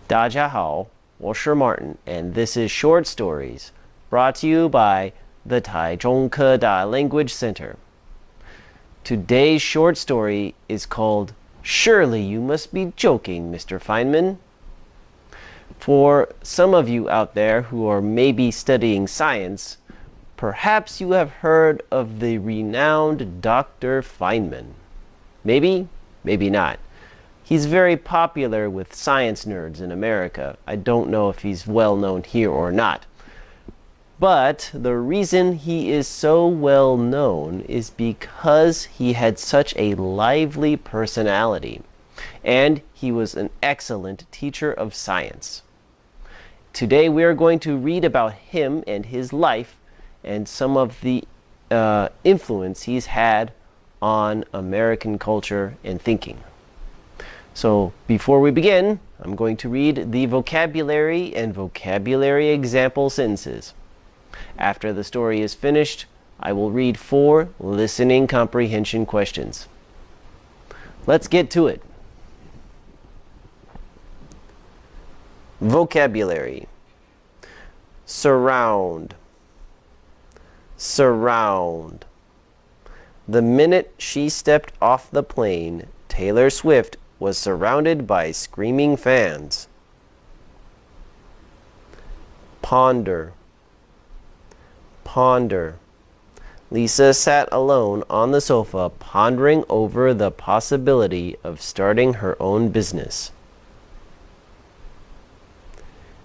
大家好，我是 Martin, and this is Short Stories, brought to you by the Taichung Keda Language Center. Today's short story is called Surely You Must Be Joking, Mr. Feynman. For some of you out there who are maybe studying science, perhaps you have heard of the renowned Dr. Feynman. Maybe, maybe not. He's very popular with science nerds in America. I don't know if he's well known here or not. But the reason he is so well known is because he had such a lively personality, and he was an excellent teacher of science. Today we are going to read about him and his life and some of the influence he's had on American culture and thinking. So before we begin, I'm going to read the vocabulary and vocabulary example sentences. After the story is finished, I will read 4 listening comprehension questions. Let's get to it. Vocabulary. Surround. Surround. The minute she stepped off the plane, Taylor Swift was surrounded by screaming fans. Ponder. Ponder. Lisa sat alone on the sofa, pondering over the possibility of starting her own business.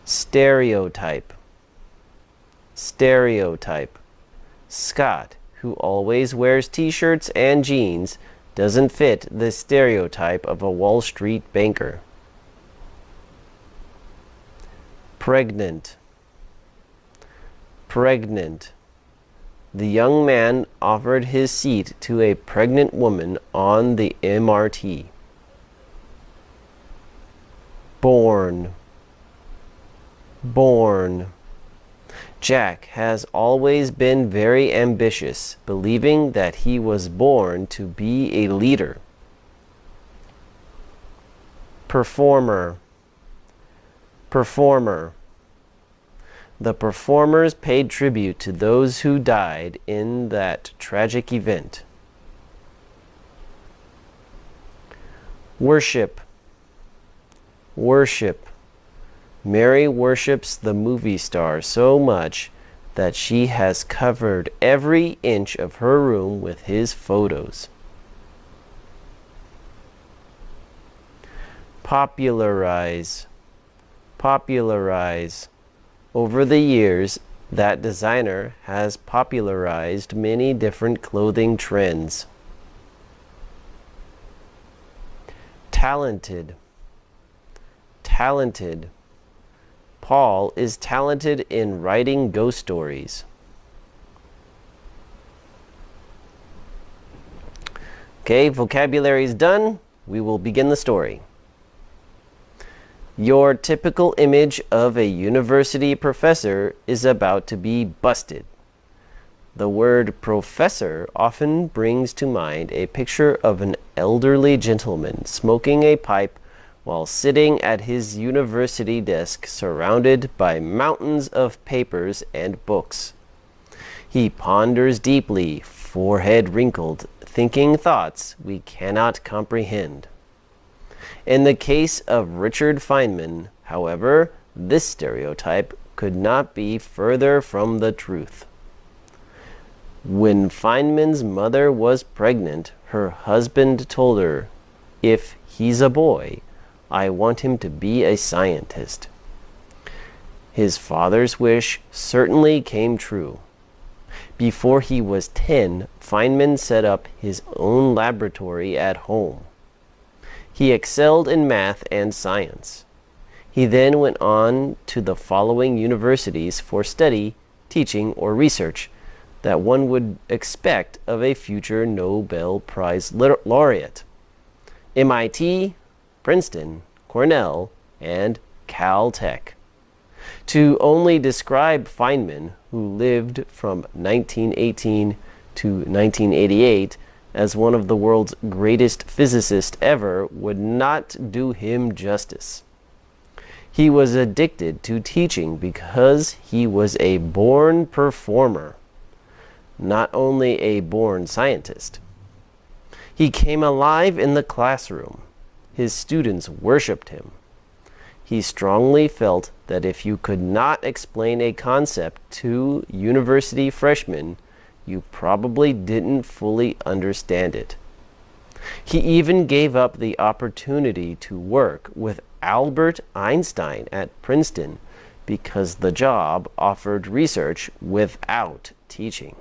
Stereotype. Stereotype. Scott, who always wears t-shirts and jeans, doesn't fit the stereotype of a Wall Street banker. Pregnant. Pregnant. The young man offered his seat to a pregnant woman on the MRT. Born. Born. Jack has always been very ambitious, believing that he was born to be a leader. Performer. Performer. The performers paid tribute to those who died in that tragic event. Worship. Worship. Mary worships the movie star so much that she has covered every inch of her room with his photos. Popularize. Popularize. Over the years, that designer has popularized many different clothing trends. Talented. Talented. Paul is talented in writing ghost stories. Okay, vocabulary is done. We will begin the story. Your typical image of a university professor is about to be busted. The word professor often brings to mind a picture of an elderly gentleman smoking a pipe while sitting at his university desk surrounded by mountains of papers and books. He ponders deeply, forehead wrinkled, thinking thoughts we cannot comprehend. In the case of Richard Feynman, however, this stereotype could not be further from the truth. When Feynman's mother was pregnant, her husband told her, "If he's a boy, I want him to be a scientist." His father's wish certainly came true. Before he was 10, Feynman set up his own laboratory at home. He excelled in math and science. He then went on to the following universities for study, teaching, or research that one would expect of a future Nobel Prize laureate: MIT, Princeton, Cornell, and Caltech. To only describe Feynman, who lived from 1918 to 1988, as one of the world's greatest physicists ever would not do him justice. He was addicted to teaching because he was a born performer, not only a born scientist. He came alive in the classroom. His students worshipped him. He strongly felt that if you could not explain a concept to university freshmen, you probably didn't fully understand it. He even gave up the opportunity to work with Albert Einstein at Princeton because the job offered research without teaching.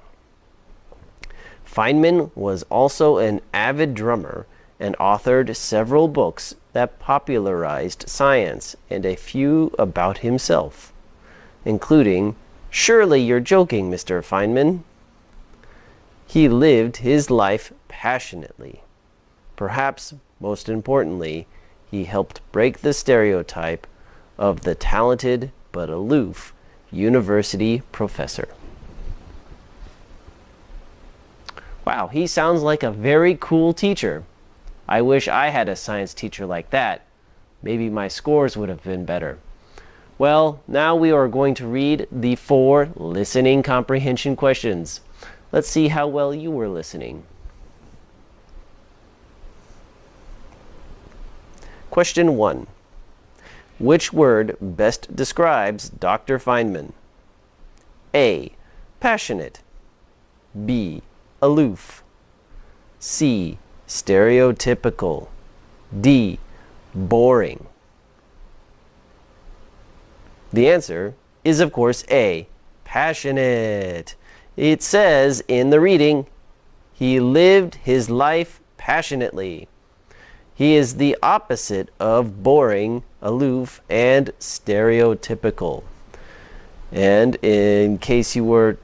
Feynman was also an avid drummer and authored several books that popularized science and a few about himself, including Surely You're Joking, Mr. Feynman. He lived his life passionately. Perhaps most importantly, he helped break the stereotype of the talented but aloof university professor. Wow, he sounds like a very cool teacher. I wish I had a science teacher like that. Maybe my scores would have been better. Well, now we are going to read the 4 listening comprehension questions. Let's see how well you were listening. Question 1. Which word best describes Dr. Feynman? A. Passionate. B. Aloof. C. Stereotypical. D. Boring. The answer is, of course, A. Passionate. It says in the reading, he lived his life passionately. He is the opposite of boring, aloof, and stereotypical. And in case you were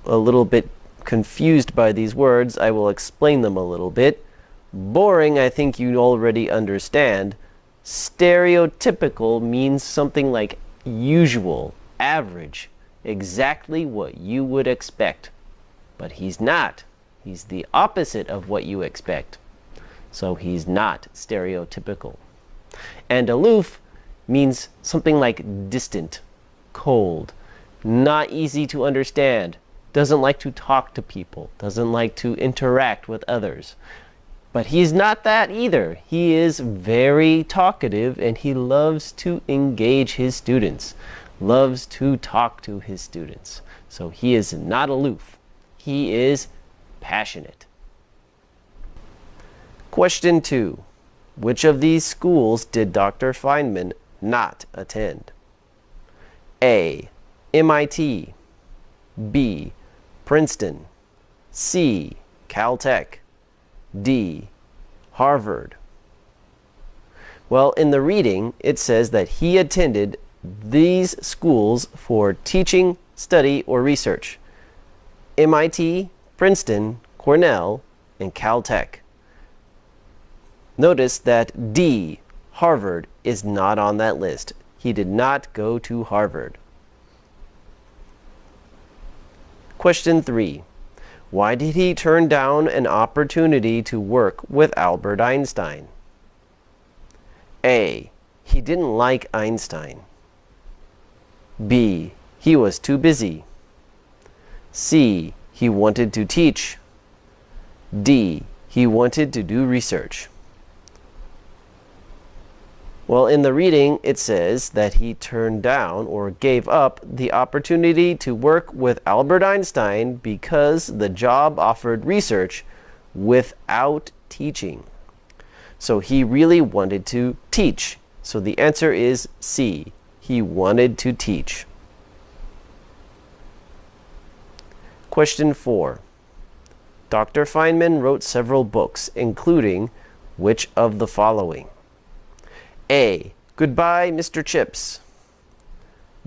a little bit confused by these words, I will explain them a little bit. Boring, I think you already understand. Stereotypical means something like usual, average, exactly what you would expect. But he's not. He's the opposite of what you expect. So he's not stereotypical. And aloof means something like distant, cold, not easy to understand, doesn't like to talk to people, doesn't like to interact with others. But he's not that either. He is very talkative and he loves to engage his students, loves to talk to his students. So he is not aloof. He is passionate. Question 2. Which of these schools did Dr. Feynman not attend? A. MIT. B. Princeton. C. Caltech. D. Harvard. Well, in the reading, it says that he attended these schools for teaching, study, or research. MIT, Princeton, Cornell, and Caltech. Notice that D, Harvard, is not on that list. He did not go to Harvard. Question 3. Why did he turn down an opportunity to work with Albert Einstein? A. He didn't like Einstein. B. He was too busy. C. He wanted to teach. D. He wanted to do research. Well, in the reading, it says that he turned down or gave up the opportunity to work with Albert Einstein because the job offered research without teaching. So he really wanted to teach. So the answer is C. He wanted to teach. Question 4. Dr. Feynman wrote several books, including which of the following? A. Goodbye, Mr. Chips.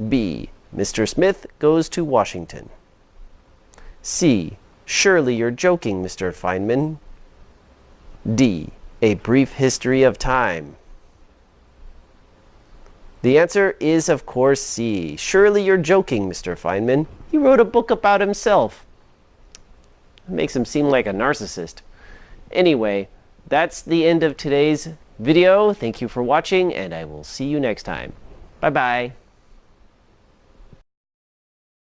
B. Mr. Smith Goes to Washington. C. Surely You're Joking, Mr. Feynman. D. A Brief History of Time. The answer is, of course, C. Surely You're Joking, Mr. Feynman. He wrote a book about himself. It makes him seem like a narcissist. Anyway, that's the end of today's video. Thank you for watching, and I will see you next time. 拜拜。